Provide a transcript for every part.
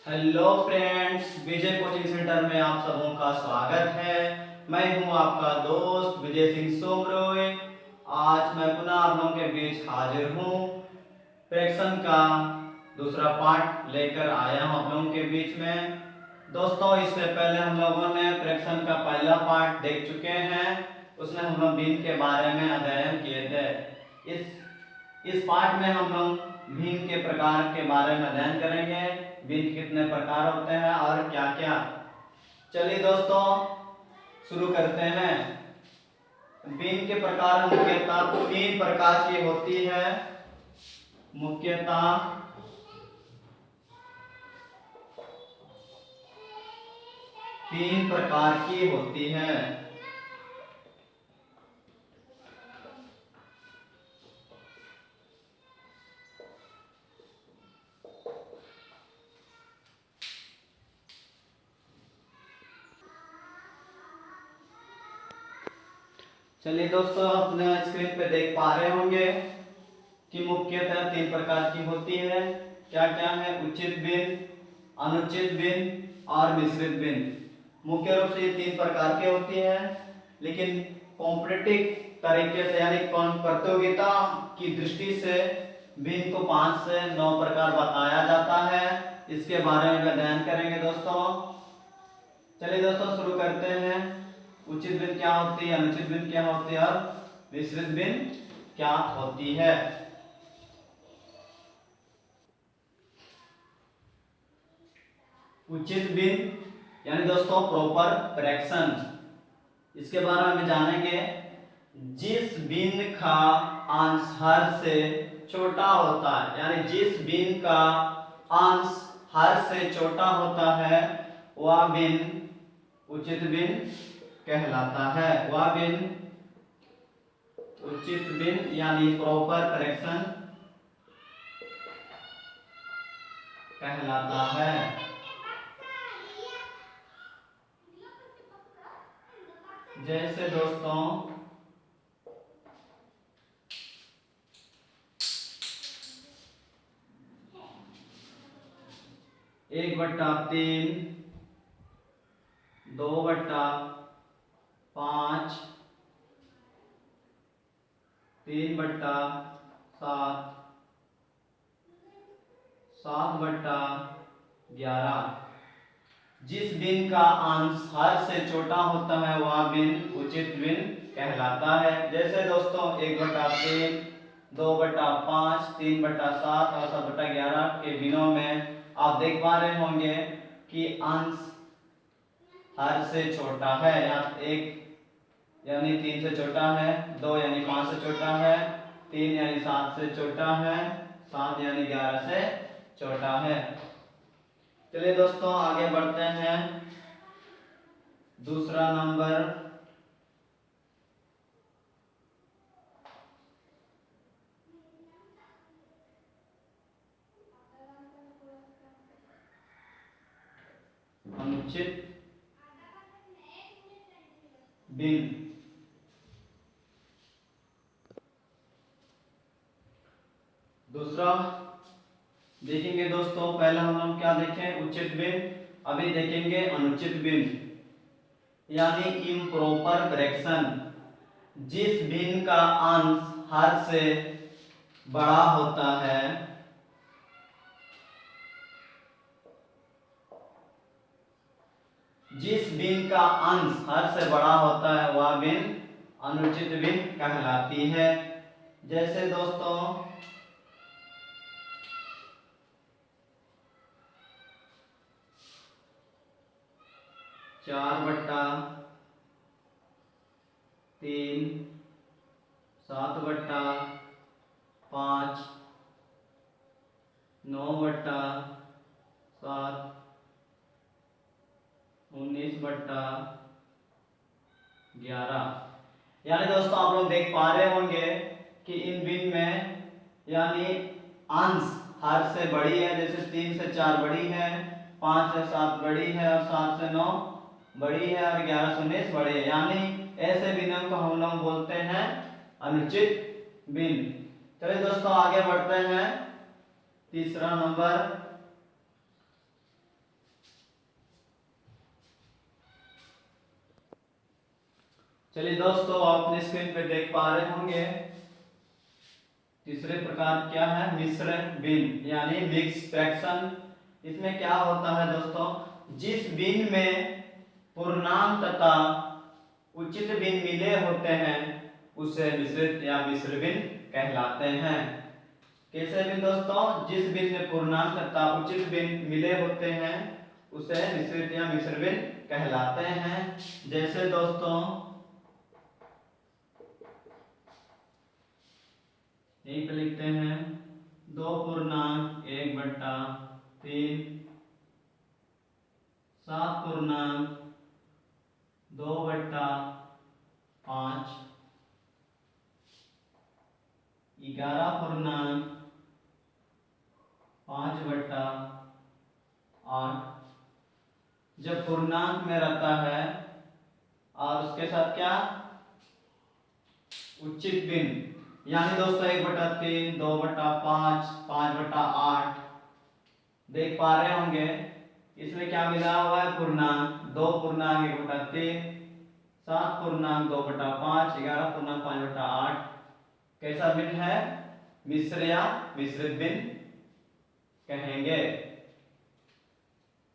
Hello friends, विजय coaching centre में आप सबों का स्वागत है। मैं हूं आपका दोस्त विजय सिंह सोमरोय। आज मैं पुनः आप लोगों के बीच हाजिर हूं। फ्रैक्शन का दूसरा पार्ट लेकर आया हूं आप लोगों के बीच में। दोस्तों, इससे पहले हम लोगों ने फ्रैक्शन का पहला पार्ट देख चुके हैं। उसमें हम लोग भिन्न के बारे में अध्ययन किए थे। इस पार्ट में हम लोग भिन्न के प्रकार के बारे में अध्ययन करेंगे। भिन्न कितने प्रकार होते हैं और क्या क्या। चलिए दोस्तों, शुरू करते हैं। भिन्न के प्रकार मुख्यतः 3 प्रकार की होती है। मुख्यतः 3 प्रकार की होती है। चलिए दोस्तों, अपने स्क्रीन पे देख पा रहे होंगे कि मुख्यतः 3 प्रकार की होती है। क्या क्या है? उचित भिन्न, अनुचित भिन्न और मिश्रित भिन्न। मुख्य रूप से ये 3 प्रकार की होती है, लेकिन कॉम्पिटिटिव तरीके से यानी प्रतियोगिता की दृष्टि से भिन्न को 5 से 9 प्रकार बताया जाता है। इसके बारे में अध्ययन करेंगे दोस्तों। चलिए दोस्तों, शुरू करते हैं। उचित भिन्न क्या होती है, अनुचित भिन्न क्या होती है और मिश्रित भिन्न क्या होती है। उचित भिन्न यानी दोस्तों प्रॉपर फ्रैक्शन, इसके बारे में जानेंगे। जिस भिन्न का अंश हर से छोटा होता है, यानी जिस भिन्न का अंश हर से छोटा होता है वह भिन्न उचित भिन्न कहलाता है। वह भिन्न उचित भिन्न यानी प्रॉपर फ्रैक्शन कहलाता है। जैसे दोस्तों 1/3, 2/5, 3/7, 7/11। जिस भिन्न का अंश हर से छोटा होता है वह भिन्न उचित भिन्न कहलाता है। जैसे दोस्तों 1/3, 2/5, 3/7 और 7/11 के भिन्नों में आप देख पा रहे होंगे कि अंश हर से छोटा है। यहाँ 1 यानी 3 से छोटा है, 2 यानी 5 से छोटा है, 3 यानी 7 से छोटा है, 7 यानी 11 से छोटा है। चलिए दोस्तों, आगे बढ़ते हैं। दूसरा नंबर अनुचित भिन्न। दूसरा देखेंगे दोस्तों, पहले हम लोग क्या देखें? उचित भिन्न। अभी देखेंगे अनुचित भिन्न यानी इम्प्रॉपर फ्रैक्शन। जिस भिन्न का अंश हर से बड़ा होता है जिस भिन्न का अंश हर से बड़ा होता है वह भिन्न अनुचित भिन्न कहलाती है। जैसे दोस्तों 4/3, 7/5, 9/7, 19/11। यानी दोस्तों आप लोग देख पा रहे होंगे कि इन भिन्न में यानी अंश हर से बड़ी है। जैसे 3 से 4 बड़ी है, 5 से 7 बड़ी है और 7 से 9 बड़ी है और 11 से 19 बड़ी है। यानी ऐसे भिन्नों को हम लोग बोलते हैं अनुचित भिन्न। चलिए दोस्तों, आगे बढ़ते हैं। तीसरा नंबर चलिए दोस्तों, आप अपने स्क्रीन पे देख पा रहे होंगे तीसरे प्रकार क्या है, मिश्र भिन्न यानी मिक्स फ्रैक्शन। इसमें क्या होता है दोस्तों, जिस भिन्न में पूर्णांक तथा उचित भिन्न मिले होते हैं उसे मिश्रित या मिश्र भिन्न कहलाते हैं। कैसे भिन्न दोस्तों, जिस भिन्न में पूर्णांक तथा उचित भिन्न मिले होते हैं उसे मिश्रित या मिश्र भिन्न कहलाते हैं। जैसे दोस्तों यहीं पे लिखते हैं 2.1/3, 7.2/5, 11.5/8। जब पूर्णांक में रहता है और उसके साथ क्या, उचित भिन्न, यानी दोस्तों 1/3, 2/5, 5/8 देख पा रहे होंगे। इसमें क्या मिला हुआ है, पूर्णांक 2.1/3, 7.2/5, 11.5/8। कैसा भिन्न है, मिश्र या मिश्रित भिन्न कहेंगे।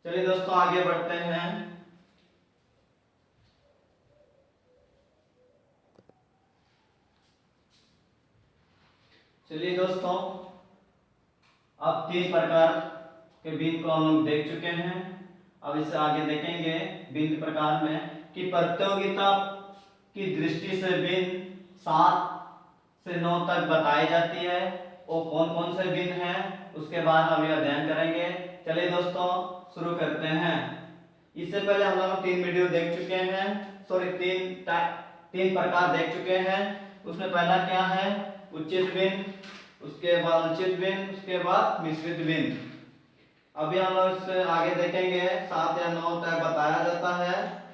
चलिए दोस्तों आगे बढ़ते हैं। चलिए दोस्तों, अब 3 प्रकार के भिन्न को हम लोग देख चुके हैं। अब इससे आगे देखेंगे भिन्न प्रकार में कि प्रतियोगिता की दृष्टि से भिन्न 7 से 9 तक बताई जाती है। वो कौन कौन से भिन्न हैं उसके बाद हम यह अध्ययन करेंगे। चलिए दोस्तों शुरू करते हैं। इससे पहले हम लोग 3 वीडियो देख चुके हैं, सॉरी 3 प्रकार देख चुके हैं। उसमें पहला क्या है, उचित भिन्न, उसके बाद अनुचित भिन्न, उसके बाद मिश्रित भिन्न। अभी हम लोग इससे आगे देखेंगे 7 या 9 तक बताया जाता है,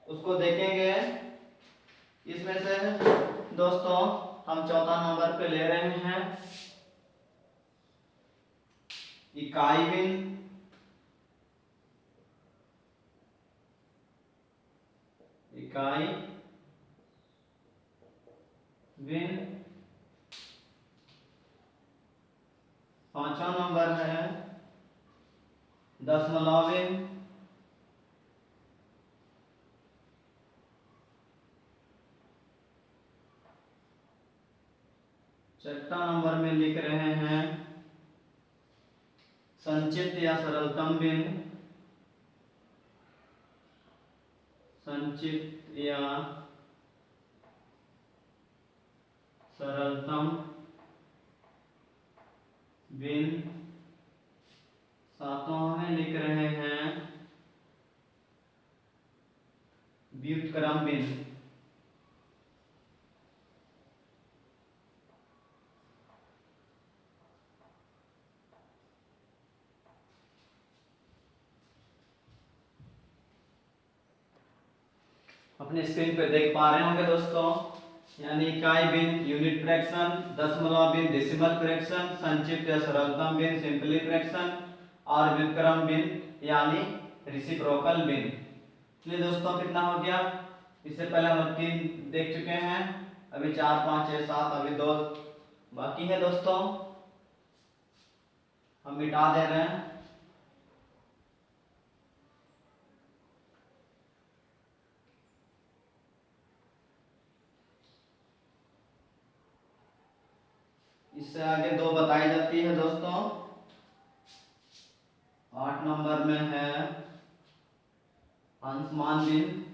उसको देखेंगे। इसमें से दोस्तों हम चौथा नंबर पे ले रहे हैं इकाई भिन्न। इकाई भिन्न। पांचवा नंबर है दशमलव भिन्न। छठा नंबर में लिख रहे हैं संचित या सरलतम भिन्न। संचित या सरलतम भिन्न। सातवां में लिख रहे हैं व्युत्क्रम भिन्न। अपने स्क्रीन पे देख पा रहे होंगे दोस्तों, यानी इकाई भिन्न यूनिट फ्रैक्शन, दशमलव भिन्न डेसिमल फ्रैक्शन, संक्षिप्त या सरलतम भिन्न सिंपली फ्रैक्शन और व्युत्क्रम भिन्न यानी रेसिप्रोकल भिन्न। चलिए दोस्तों कितना हो गया, इससे पहले हम 3 देख चुके हैं, अभी 4, 5, 6, 7, अभी 2 बाकी है दोस्तों, हम मिटा दे रहे हैं। इससे आगे 2 बताई जाती है दोस्तों। 8 नंबर में है अंशमान भिन्न।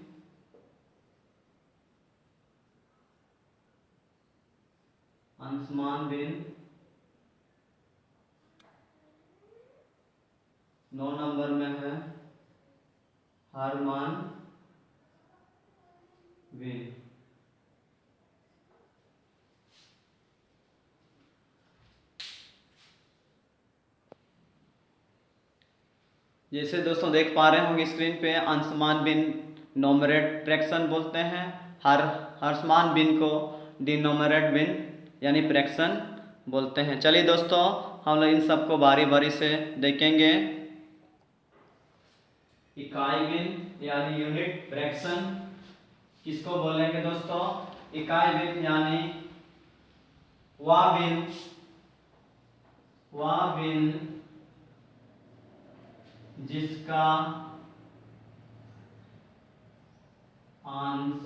अंशमान भिन्न। 9 नंबर में है हर मान भिन्न। जैसे दोस्तों देख पा रहे होंगे स्क्रीन पे, अंशमान भिन्न नोमरेट फ्रैक्शन बोलते हैं, हर्षमान भिन्न को डिनोमरेट भिन्न यानी फ्रैक्शन बोलते हैं। चलिए दोस्तों हम लोग इन सबको बारी बारी से देखेंगे। इकाई भिन्न यानी यूनिट फ्रैक्शन किसको बोलेंगे दोस्तों? इकाई भिन्न यानी वह भिन्न जिसका अंश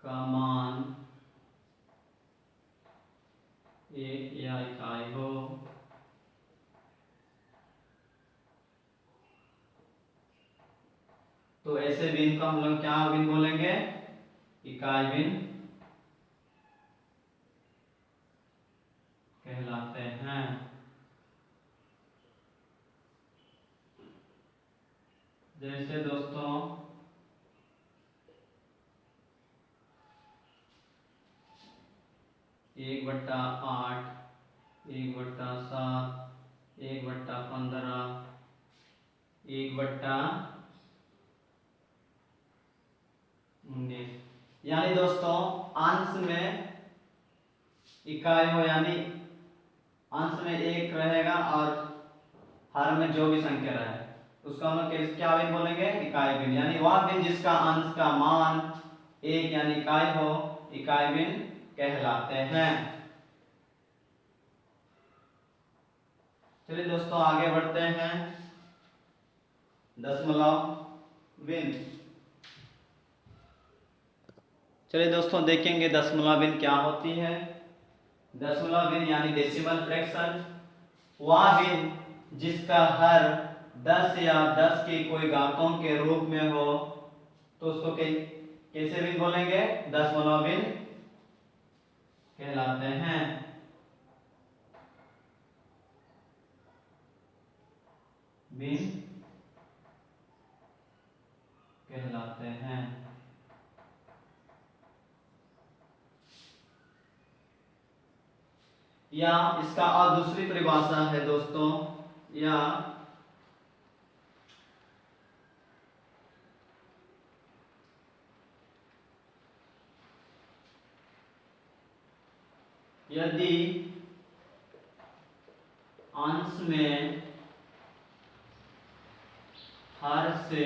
का मान 1 या इकाई हो, तो ऐसे भिन्न को हम लोग क्या भिन्न बोलेंगे? इकाई भिन्न कहलाते हैं। जैसे दोस्तों 1/8, 1/7, 1/15, 1/19, यानी दोस्तों अंश में इकाई हो यानी अंश में 1 रहेगा और हर में जो भी संख्या रहे उसका हम लोग क्या भिन्न बोलेंगे? इकाई भिन्न, यानी वह भिन्न जिसका अंश का मान 1 यानी इकाई हो, इकाई भिन्न कहलाते हैं। चलिए दोस्तों आगे बढ़ते हैं। दशमलव भिन्न। चलिए दोस्तों देखेंगे दशमलव भिन्न क्या होती है। दशमलव भिन्न यानी डेसिमल फ्रैक्शन वह भिन्न जिसका हर 10 या 10 की कोई घातों के रूप में हो, तो उसको कैसे भिन्न बोलेंगे? दशमलव भिन्न कहलाते हैं। भिन्न कहलाते हैं। या इसका और दूसरी परिभाषा है दोस्तों, या यदि अंश में हर से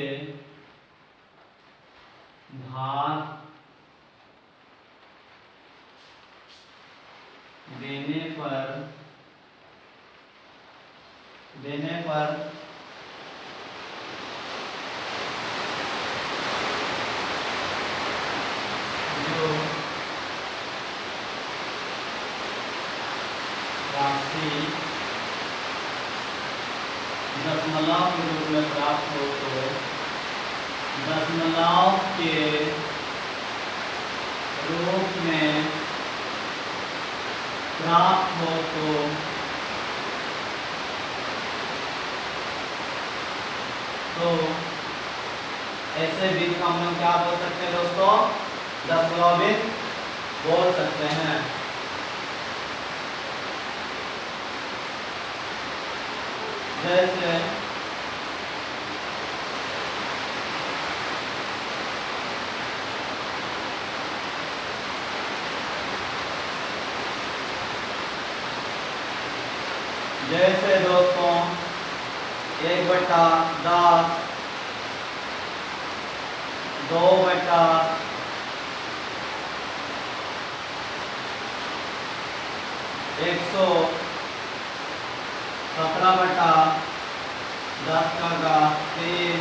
भाग देने पर जो राशि दशमलव के रूप में प्राप्त हो, तो दशमलव के रूप में प्राप्त हो तो ऐसे भिन्न को हम लोग क्या बोल सकते हैं दोस्तों? दशमलव भिन्न बोल सकते हैं। जैसे दोस्तों 1/10, 2/17 10 का घात 3,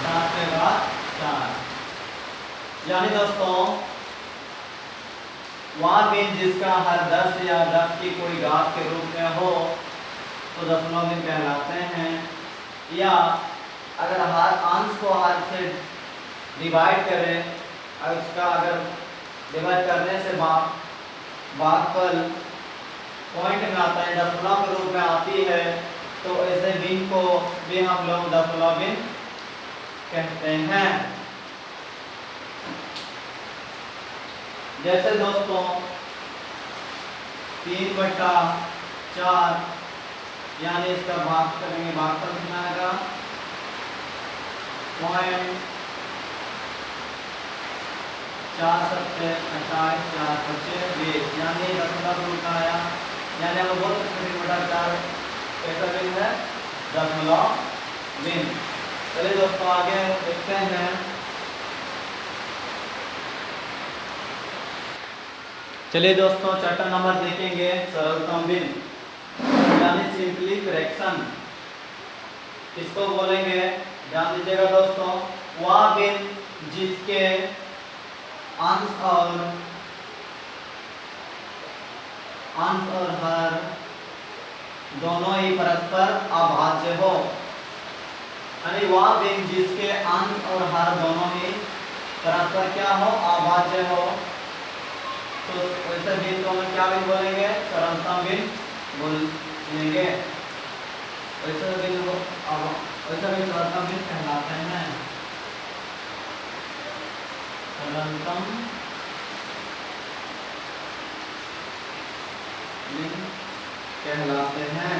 10 के बाद 4, यानी दोस्तों वह भिन्न जिसका हर 10 या 10 की कोई घात के रूप में हो तो दशमलव भिन्न कहलाते हैं। या अगर हर अंश को हर से डिवाइड करें और उसका अगर डिवाइड करने से भागफल पॉइंट में आता है, दशमलव के रूप में आती है, तो ऐसे भिन्न को भी हम लोग दशमलव भिन्न कहते हैं। जैसे दोस्तों 3/4 यानी इसका भाग करेंगे, भागफल कितना आएगा, पॉइंट 4 7 28 4 25 20, यानी दशमलव रूप का आया। यानी हम बोल सकते हैं 3/4 कैसा बिन है, दशमलव बिन। चलिए दोस्तों आगे देखते हैं। चलिए दोस्तों चैप्टर नंबर देखेंगे, सरलतम बिन यानी सिंपली फ्रैक्शन, इसको बोलेंगे। ध्यान दीजिएगा दोस्तों, वह बिन जिसके अंश और हर दोनों ही परस्पर अभाज्य हो, यानी वह बिन जिसके अंश और हर दोनों ही परस्पर क्या हो, अभाज्य हो। तो वैसे बिन को हम क्या बिन बोलेंगे, सरलतम बिन बोलेंगे। वैसे बिन को वैसे बिन सरलतम बिन कहलाते हैं, सरलतम बिन कहलाते हैं।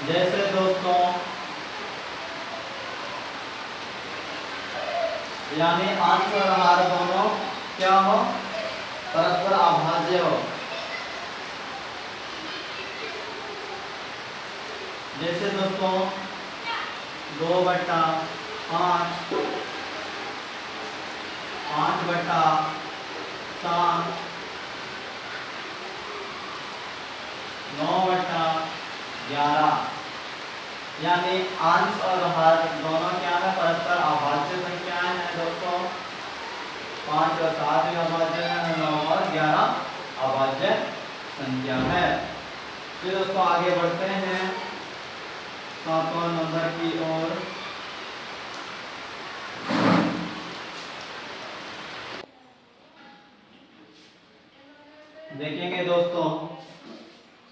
जैसे दोस्तों यानी अंश और हर दोनों क्या हो, परस्पर अभाज्य हो। जैसे दोस्तों 2/5 5/7 9/11, यानी अंश और हर दोनों क्या है, परस्पर अभाज्य संख्याएं हैं दोस्तों। 5 और 7 भी अभाज्य है, 9 और 11 अभाज्य संख्या है। फिर दोस्तों आगे बढ़ते हैं 7वां नंबर की ओर। देखेंगे दोस्तों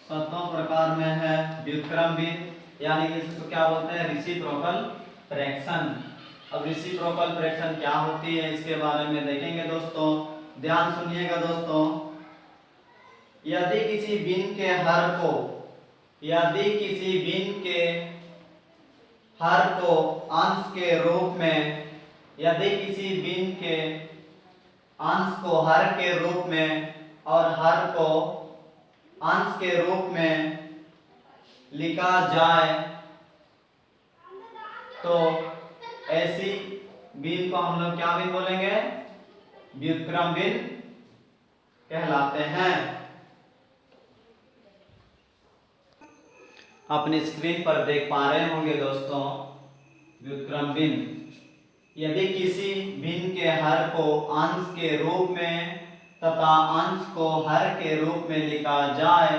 7वां प्रकार में है व्युत्क्रम बिन, यानी कि इसको क्या बोलते हैं, रेसिप्रोकल फ्रैक्शन। अब रेसिप्रोकल फ्रैक्शन क्या होती है इसके बारे में देखेंगे दोस्तों। ध्यान सुनिएगा दोस्तों, यदि किसी बिन के हर को अंश के रूप में, यदि किसी बिन के अंश को हर के रूप में और हर को अंश के रूप में लिखा जाए तो ऐसी बिन को हम लोग क्या बिन बोलेंगे, व्युत्क्रम बिन कहलाते हैं। अपनी स्क्रीन पर देख पा रहे होंगे दोस्तों व्युत्क्रम बिन, यदि किसी बिन के हर को अंश के रूप में तथा अंश को हर के रूप में लिखा जाए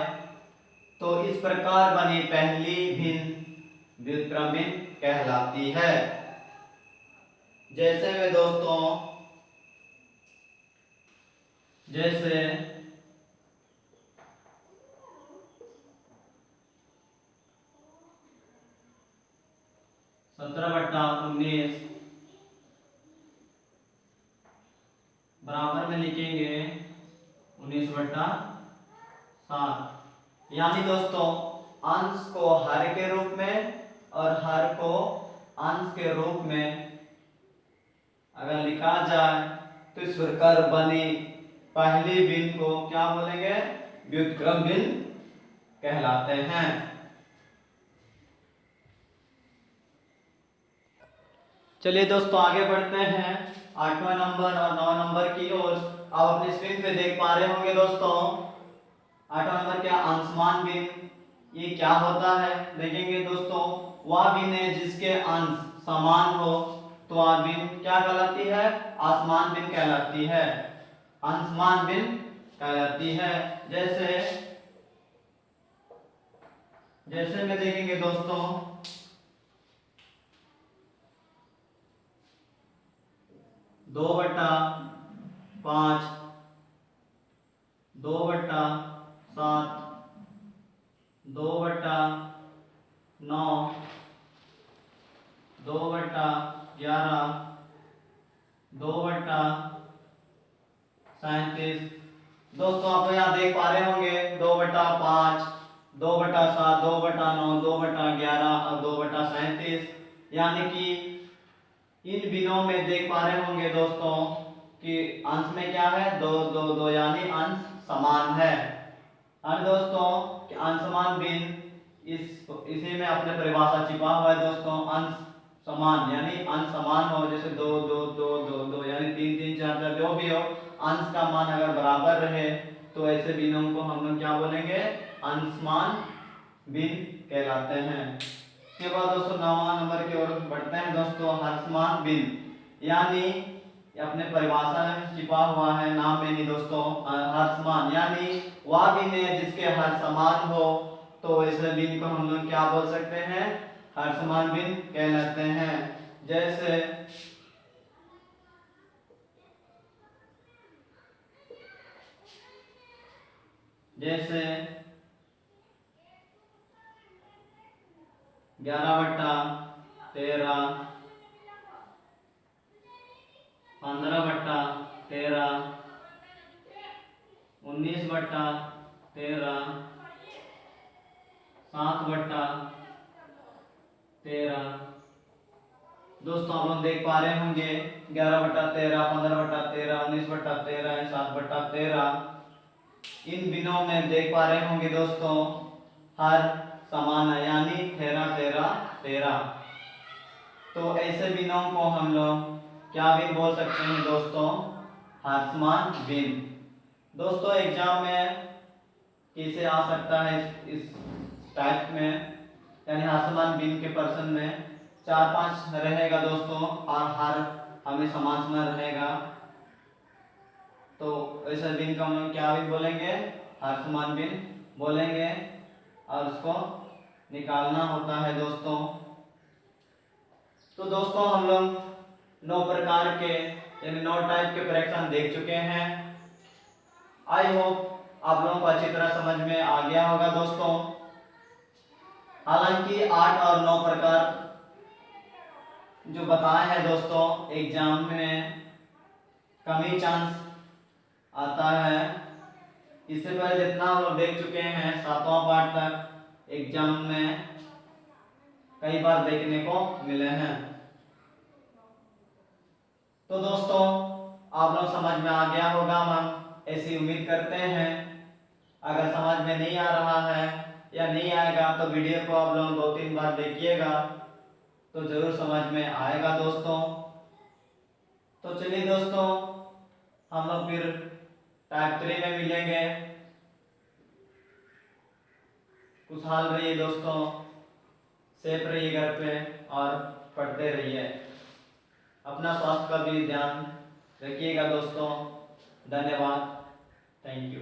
तो इस प्रकार बनी पहली भिन्न व्युत्क्रम बिन कहलाती है। जैसे वे दोस्तों, जैसे 17/19 बराबर में लिखेंगे 19/7, यानी दोस्तों अंश को हर के रूप में और हर को अंश के रूप में अगर लिखा जाए तो इस प्रकार बनी पहली बिन को क्या बोलेंगे, व्युत्क्रम बिन कहलाते हैं। चलिए दोस्तों आगे बढ़ते हैं 8वां नंबर और 9 नंबर की ओर। आप अपनी स्क्रीन पे देख पा रहे होंगे दोस्तों 8वां नंबर क्या, अंशमान बिन। ये क्या होता है देखेंगे दोस्तों, वह बिन है जिसके अंश समान हो तो वह बिन क्या कहलाती है, असमान बिन कहलाती है, अंशमान बिन कहलाती है। जैसे में देखेंगे दोस्तों 2/5 2/7 2/9 2/11 2/12 37। दोस्तों आप यहाँ देख पा रहे होंगे 2/5, 2/7, 2/9, 2/11 और 2/37, यानी कि इन बिनों में देख पा रहे होंगे दोस्तों कि अंश में क्या है, 2 2 2, यानी अंश समान है। और दोस्तों कि अंश समान भिन्न, इसी में अपने परिभाषा छिपा हुआ है दोस्तों। अंश समान यानी अंश समान हो, जैसे 2 2 2 2 2, यानी 3 3 4 4, जो भी हो, अंश का मान अगर बराबर रहे तो ऐसे बिनों को हम लोग क्या बोलेंगे, अंशमान भिन्न कहलाते हैं। इसके बाद दोस्तों 9वां नंबर की ओर बढ़ते हैं दोस्तों। हर्षमान भिन्न, यानी अपने परिभाषा में छिपा हुआ है, नाम में नहीं दोस्तों। हर्षमान यानी वह भिन्न है जिसके हर समान हो, तो ऐसे भिन्न को हम लोग क्या बोल सकते हैं, हर्षमान भिन्न कहलाते हैं। जैसे जैसे 11/13, 15/13, 19/13, 7/13। दोस्तों आप लोग देख पा रहे होंगे 11/13, 15/13, 19/13, 7/13। इन बिनों में देख पा रहे होंगे दोस्तों हर समान है, यानी 13 13 13। तो ऐसे बिनों को हम लोग क्या भिन्न बोल सकते हैं दोस्तों, हर्षमान भिन्न। दोस्तों एग्जाम में कैसे आ सकता है इस टाइप में, यानी हर्षमान भिन्न के पर्सन में 4 5 रहेगा दोस्तों, और हर हमें समान समान रहेगा। तो ऐसे भिन्न का हम क्या भिन्न बोलेंगे, हर्षमान भिन्न बोलेंगे, और उसको निकालना होता है दोस्तों। तो दोस्तों हम लोग 9 प्रकार के यानी 9 टाइप के फ्रैक्शन देख चुके हैं। आई होप आप लोगों को अच्छी तरह समझ में आ गया होगा दोस्तों। हालांकि 8 और 9 प्रकार जो बताए हैं दोस्तों, एग्जाम में कम ही चांस आता है। इससे पहले जितना हम लोग देख चुके हैं 7वां पार्ट तक, एग्जाम में कई बार देखने को मिले हैं। तो दोस्तों आप लोग समझ में आ गया होगा, हम ऐसी उम्मीद करते हैं। अगर समझ में नहीं आ रहा है या नहीं आएगा तो वीडियो को आप लोग 2-3 बार देखिएगा, तो जरूर समझ में आएगा दोस्तों। तो चलिए दोस्तों हम लोग फिर टाइप 3 में मिलेंगे। खुशहाल रहिए दोस्तों, सेफ रहिए घर पे और पढ़ते रहिए। अपना स्वास्थ्य का भी ध्यान रखिएगा दोस्तों। धन्यवाद, थैंक यू।